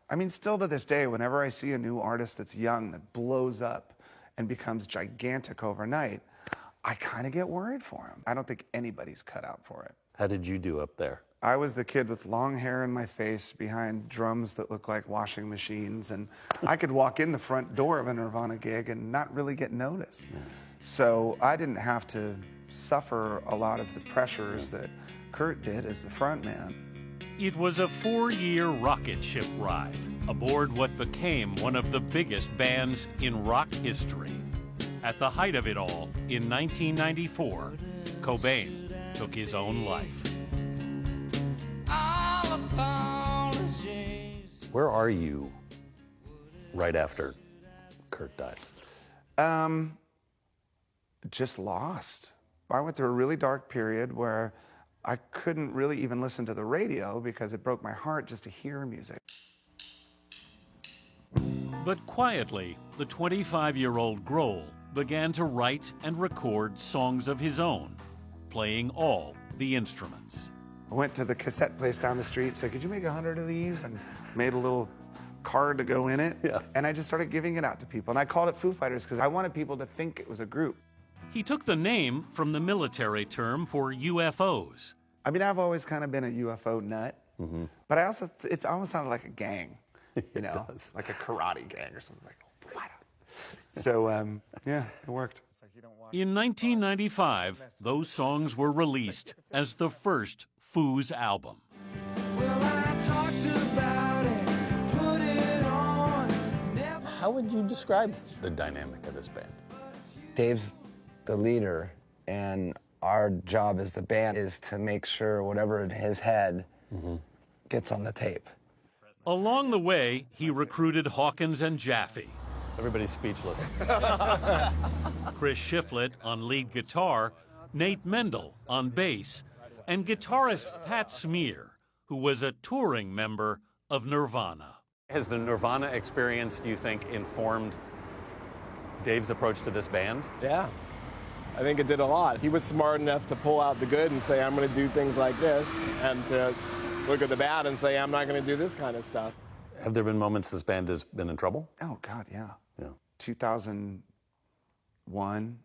I mean, still to this day, whenever I see a new artist that's young, that blows up and becomes gigantic overnight, I kind of get worried for him. I don't think anybody's cut out for it. How did you do up there? I was the kid with long hair in my face behind drums that look like washing machines, and I could walk in the front door of a Nirvana gig and not really get noticed. So I didn't have to suffer a lot of the pressures that Kurt did as the front man. It was a 4-year rocket ship ride aboard what became one of the biggest bands in rock history. At the height of it all, in 1994, Cobain took his own life. Where are you right after Kurt dies? Just lost. I went through a really dark period where I couldn't really even listen to the radio because it broke my heart just to hear music. But quietly, the 25-year-old Grohl began to write and record songs of his own, playing all the instruments. I went to the cassette place down the street, said, could you make 100 of these? And made a little card to go in it. Yeah. And I just started giving it out to people. And I called it Foo Fighters because I wanted people to think it was a group. He took the name from the military term for UFOs. I mean, I've always kind of been a UFO nut, but I also, it almost sounded like a gang, you know, does. like a karate gang or something like that. So, yeah, it worked. In 1995, those songs were released as the first Foos album. Well, I talked about it, put it on. How would you describe the dynamic of this band? Dave's the leader, and our job as the band is to make sure whatever in his head gets on the tape. Along the way, he recruited Hawkins and Jaffe. Everybody's speechless. Chris Shiflett on lead guitar, Nate Mendel on bass, and guitarist Pat Smear, who was a touring member of Nirvana. Has the Nirvana experience, do you think, informed Dave's approach to this band? Yeah, I think it did a lot. He was smart enough to pull out the good and say, I'm going to do things like this, and to look at the bad and say, I'm not going to do this kind of stuff. Have there been moments this band has been in trouble? Oh, God, yeah. Yeah. 2001.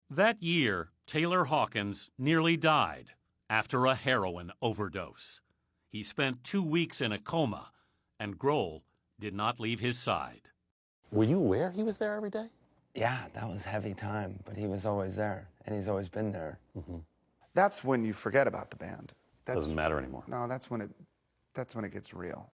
That year, Taylor Hawkins nearly died after a heroin overdose. He spent 2 weeks in a coma, and Grohl did not leave his side. Were you aware he was there every day? Yeah, that was heavy time, but he was always there, and he's always been there. That's when you forget about the band. Doesn't matter anymore. No, that's when it gets real.